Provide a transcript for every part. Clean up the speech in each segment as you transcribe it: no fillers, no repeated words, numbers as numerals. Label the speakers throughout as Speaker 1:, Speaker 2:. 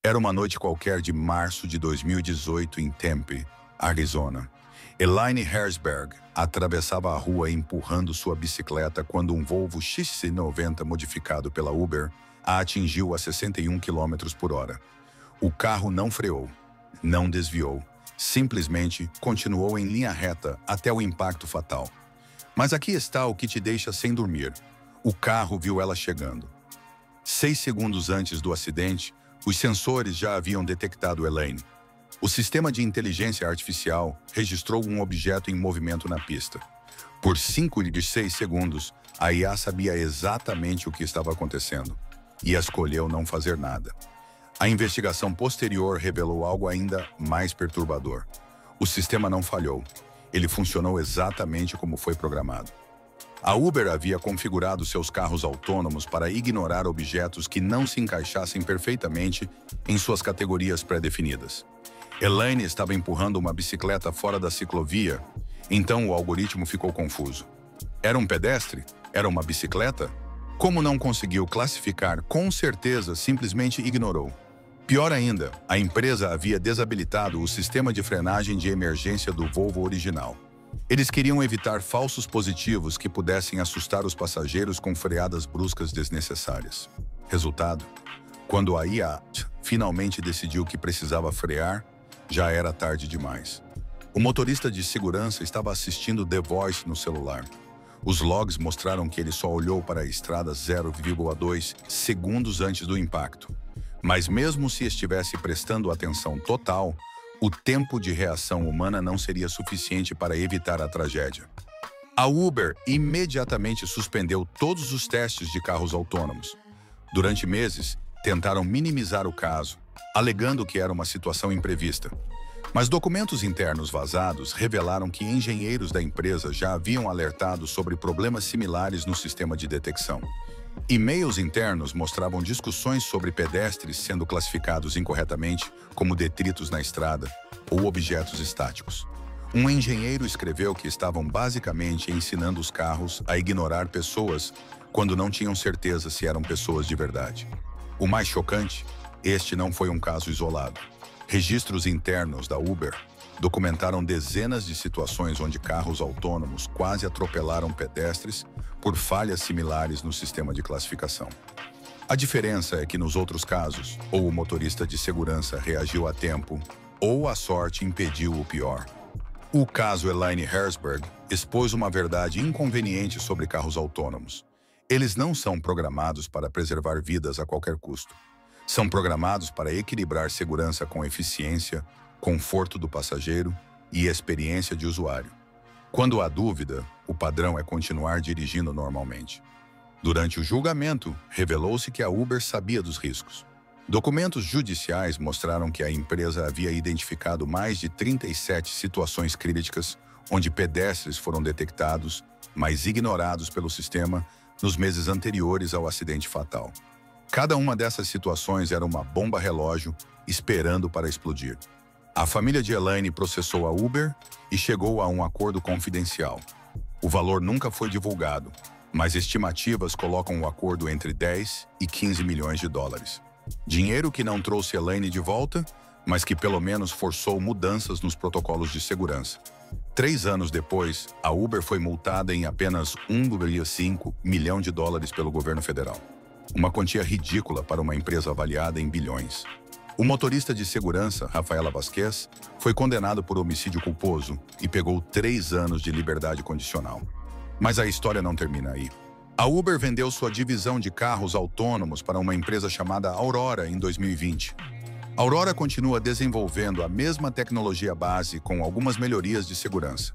Speaker 1: Era uma noite qualquer de março de 2018 em Tempe, Arizona. Elaine Herzberg atravessava a rua empurrando sua bicicleta quando um Volvo XC90 modificado pela Uber a atingiu a 61 km por hora. O carro não freou, não desviou, simplesmente continuou em linha reta até o impacto fatal. Mas aqui está o que te deixa sem dormir. O carro viu ela chegando. 6 segundos antes do acidente, os sensores já haviam detectado Elaine. O sistema de inteligência artificial registrou um objeto em movimento na pista. Por 5 de 6 segundos, a IA sabia exatamente o que estava acontecendo e escolheu não fazer nada. A investigação posterior revelou algo ainda mais perturbador. O sistema não falhou. Ele funcionou exatamente como foi programado. A Uber havia configurado seus carros autônomos para ignorar objetos que não se encaixassem perfeitamente em suas categorias pré-definidas. Elaine estava empurrando uma bicicleta fora da ciclovia, então o algoritmo ficou confuso. Era um pedestre? Era uma bicicleta? Como não conseguiu classificar, com certeza simplesmente ignorou. Pior ainda, a empresa havia desabilitado o sistema de frenagem de emergência do Volvo original. Eles queriam evitar falsos positivos que pudessem assustar os passageiros com freadas bruscas desnecessárias. Resultado: quando a IA finalmente decidiu que precisava frear, já era tarde demais. O motorista de segurança estava assistindo The Voice no celular. Os logs mostraram que ele só olhou para a estrada 0,2 segundos antes do impacto. Mas mesmo se estivesse prestando atenção total, o tempo de reação humana não seria suficiente para evitar a tragédia. A Uber imediatamente suspendeu todos os testes de carros autônomos. Durante meses, tentaram minimizar o caso, alegando que era uma situação imprevista. Mas documentos internos vazados revelaram que engenheiros da empresa já haviam alertado sobre problemas similares no sistema de detecção. E-mails internos mostravam discussões sobre pedestres sendo classificados incorretamente como detritos na estrada ou objetos estáticos. Um engenheiro escreveu que estavam basicamente ensinando os carros a ignorar pessoas quando não tinham certeza se eram pessoas de verdade. O mais chocante, este não foi um caso isolado. Registros internos da Uber documentaram dezenas de situações onde carros autônomos quase atropelaram pedestres por falhas similares no sistema de classificação. A diferença é que nos outros casos, ou o motorista de segurança reagiu a tempo, ou a sorte impediu o pior. O caso Elaine Herzberg expôs uma verdade inconveniente sobre carros autônomos. Eles não são programados para preservar vidas a qualquer custo. São programados para equilibrar segurança com eficiência, conforto do passageiro e experiência de usuário. Quando há dúvida, o padrão é continuar dirigindo normalmente. Durante o julgamento, revelou-se que a Uber sabia dos riscos. Documentos judiciais mostraram que a empresa havia identificado mais de 37 situações críticas onde pedestres foram detectados, mas ignorados pelo sistema nos meses anteriores ao acidente fatal. Cada uma dessas situações era uma bomba relógio esperando para explodir. A família de Elaine processou a Uber e chegou a um acordo confidencial. O valor nunca foi divulgado, mas estimativas colocam o acordo entre 10 e 15 milhões de dólares. Dinheiro que não trouxe Elaine de volta, mas que pelo menos forçou mudanças nos protocolos de segurança. 3 anos depois, a Uber foi multada em apenas 1,5 milhão de dólares pelo governo federal. Uma quantia ridícula para uma empresa avaliada em bilhões. O motorista de segurança, Rafaela Vasquez, foi condenado por homicídio culposo e pegou 3 anos de liberdade condicional. Mas a história não termina aí. A Uber vendeu sua divisão de carros autônomos para uma empresa chamada Aurora em 2020. A Aurora continua desenvolvendo a mesma tecnologia base com algumas melhorias de segurança.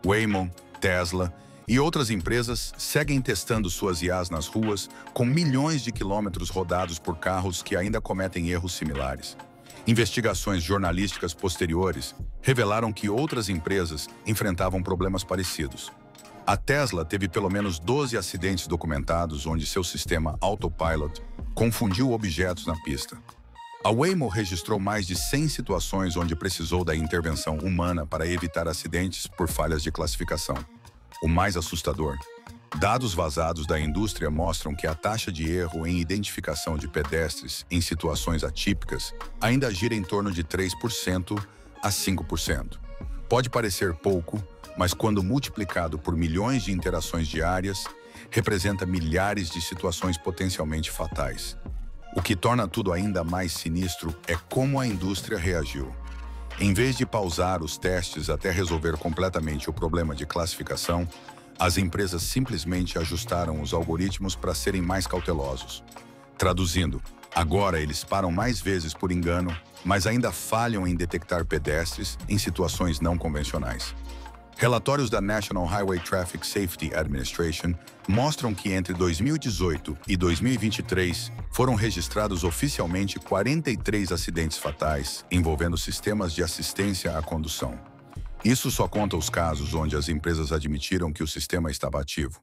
Speaker 1: Waymo, Tesla e outras empresas seguem testando suas IAs nas ruas com milhões de quilômetros rodados por carros que ainda cometem erros similares. Investigações jornalísticas posteriores revelaram que outras empresas enfrentavam problemas parecidos. A Tesla teve pelo menos 12 acidentes documentados onde seu sistema Autopilot confundiu objetos na pista. A Waymo registrou mais de 100 situações onde precisou da intervenção humana para evitar acidentes por falhas de classificação. O mais assustador Dados vazados da indústria mostram que a taxa de erro em identificação de pedestres em situações atípicas ainda gira em torno de 3% a 5%. Pode parecer pouco, mas quando multiplicado por milhões de interações diárias, representa milhares de situações potencialmente fatais. O que torna tudo ainda mais sinistro é como a indústria reagiu. Em vez de pausar os testes até resolver completamente o problema de classificação, as empresas simplesmente ajustaram os algoritmos para serem mais cautelosos. Traduzindo, agora eles param mais vezes por engano, mas ainda falham em detectar pedestres em situações não convencionais. Relatórios da National Highway Traffic Safety Administration mostram que entre 2018 e 2023 foram registrados oficialmente 43 acidentes fatais envolvendo sistemas de assistência à condução. Isso só conta os casos onde as empresas admitiram que o sistema estava ativo.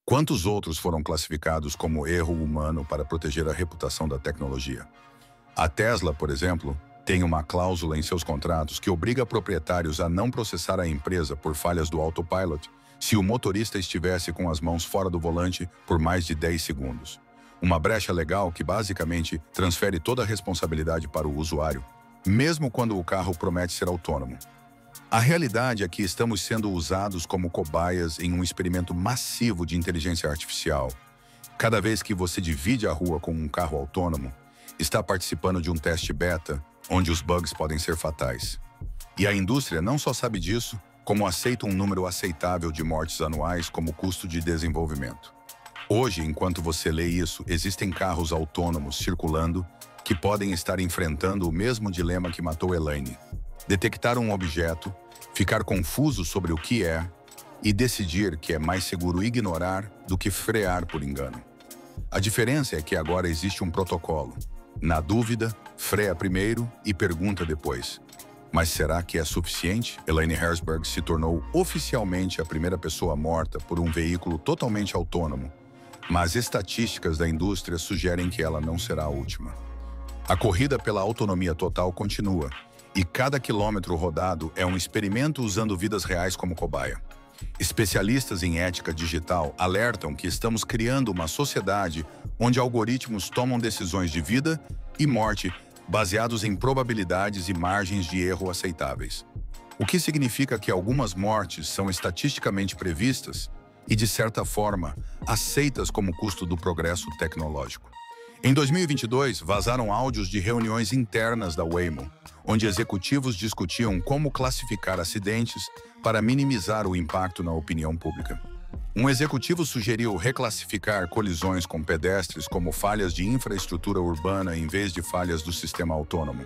Speaker 1: Quantos outros foram classificados como erro humano para proteger a reputação da tecnologia? A Tesla, por exemplo, tem uma cláusula em seus contratos que obriga proprietários a não processar a empresa por falhas do autopilot se o motorista estivesse com as mãos fora do volante por mais de 10 segundos. Uma brecha legal que basicamente transfere toda a responsabilidade para o usuário, mesmo quando o carro promete ser autônomo. A realidade é que estamos sendo usados como cobaias em um experimento massivo de inteligência artificial. Cada vez que você divide a rua com um carro autônomo, está participando de um teste beta, onde os bugs podem ser fatais. E a indústria não só sabe disso, como aceita um número aceitável de mortes anuais como custo de desenvolvimento. Hoje, enquanto você lê isso, existem carros autônomos circulando que podem estar enfrentando o mesmo dilema que matou Elaine: detectar um objeto, ficar confuso sobre o que é e decidir que é mais seguro ignorar do que frear por engano. A diferença é que agora existe um protocolo. Na dúvida, freia primeiro e pergunta depois. Mas será que é suficiente? Elaine Herzberg se tornou oficialmente a primeira pessoa morta por um veículo totalmente autônomo, mas estatísticas da indústria sugerem que ela não será a última. A corrida pela autonomia total continua, e cada quilômetro rodado é um experimento usando vidas reais como cobaia. Especialistas em ética digital alertam que estamos criando uma sociedade onde algoritmos tomam decisões de vida e morte baseados em probabilidades e margens de erro aceitáveis. O que significa que algumas mortes são estatisticamente previstas e, de certa forma, aceitas como custo do progresso tecnológico. Em 2022, vazaram áudios de reuniões internas da Waymo, onde executivos discutiam como classificar acidentes para minimizar o impacto na opinião pública. Um executivo sugeriu reclassificar colisões com pedestres como falhas de infraestrutura urbana em vez de falhas do sistema autônomo.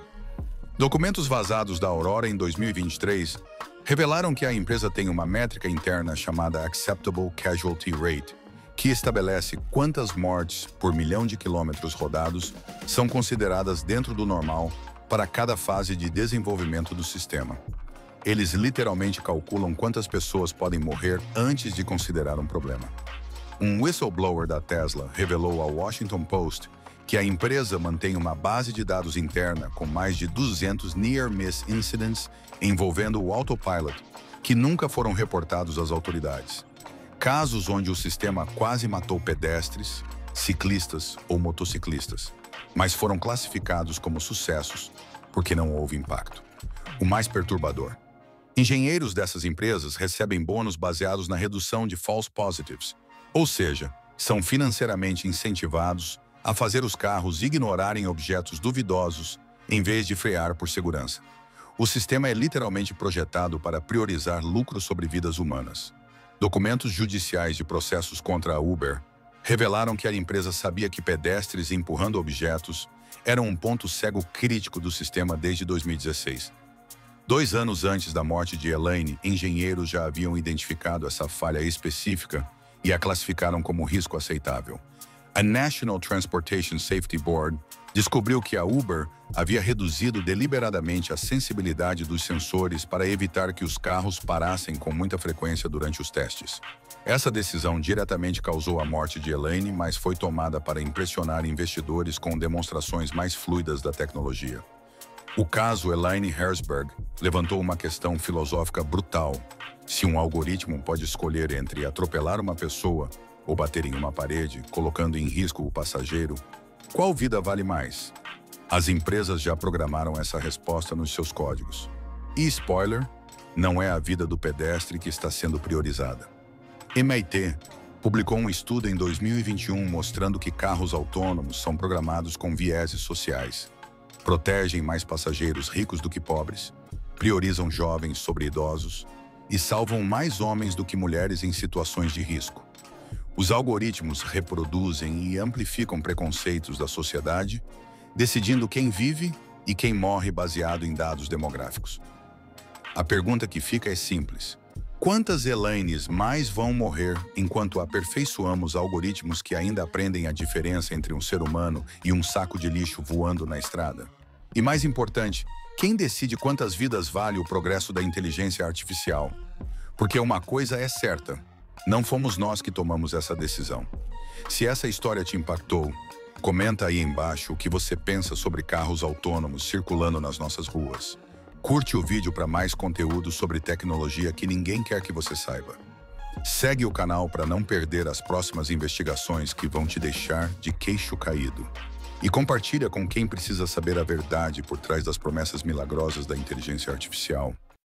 Speaker 1: Documentos vazados da Aurora em 2023 revelaram que a empresa tem uma métrica interna chamada Acceptable Casualty Rate, que estabelece quantas mortes por milhão de quilômetros rodados são consideradas dentro do normal para cada fase de desenvolvimento do sistema. Eles literalmente calculam quantas pessoas podem morrer antes de considerar um problema. Um whistleblower da Tesla revelou ao Washington Post que a empresa mantém uma base de dados interna com mais de 200 near-miss incidents envolvendo o autopilot, que nunca foram reportados às autoridades. Casos onde o sistema quase matou pedestres, ciclistas ou motociclistas, mas foram classificados como sucessos porque não houve impacto. O mais perturbador: engenheiros dessas empresas recebem bônus baseados na redução de false positives, ou seja, são financeiramente incentivados a fazer os carros ignorarem objetos duvidosos em vez de frear por segurança. O sistema é literalmente projetado para priorizar lucro sobre vidas humanas. Documentos judiciais de processos contra a Uber revelaram que a empresa sabia que pedestres empurrando objetos eram um ponto cego crítico do sistema desde 2016. 2 anos antes da morte de Elaine, engenheiros já haviam identificado essa falha específica e a classificaram como risco aceitável. A National Transportation Safety Board descobriu que a Uber havia reduzido deliberadamente a sensibilidade dos sensores para evitar que os carros parassem com muita frequência durante os testes. Essa decisão diretamente causou a morte de Elaine, mas foi tomada para impressionar investidores com demonstrações mais fluidas da tecnologia. O caso Elaine Herzberg levantou uma questão filosófica brutal. Se um algoritmo pode escolher entre atropelar uma pessoa ou bater em uma parede, colocando em risco o passageiro, qual vida vale mais? As empresas já programaram essa resposta nos seus códigos. E spoiler, não é a vida do pedestre que está sendo priorizada. MIT publicou um estudo em 2021 mostrando que carros autônomos são programados com vieses sociais. Protegem mais passageiros ricos do que pobres, priorizam jovens sobre idosos e salvam mais homens do que mulheres em situações de risco. Os algoritmos reproduzem e amplificam preconceitos da sociedade, decidindo quem vive e quem morre baseado em dados demográficos. A pergunta que fica é simples. Quantas Elaines mais vão morrer enquanto aperfeiçoamos algoritmos que ainda aprendem a diferença entre um ser humano e um saco de lixo voando na estrada? E mais importante, quem decide quantas vidas vale o progresso da inteligência artificial? Porque uma coisa é certa, não fomos nós que tomamos essa decisão. Se essa história te impactou, comenta aí embaixo o que você pensa sobre carros autônomos circulando nas nossas ruas. Curte o vídeo para mais conteúdo sobre tecnologia que ninguém quer que você saiba. Segue o canal para não perder as próximas investigações que vão te deixar de queixo caído. E compartilha com quem precisa saber a verdade por trás das promessas milagrosas da inteligência artificial.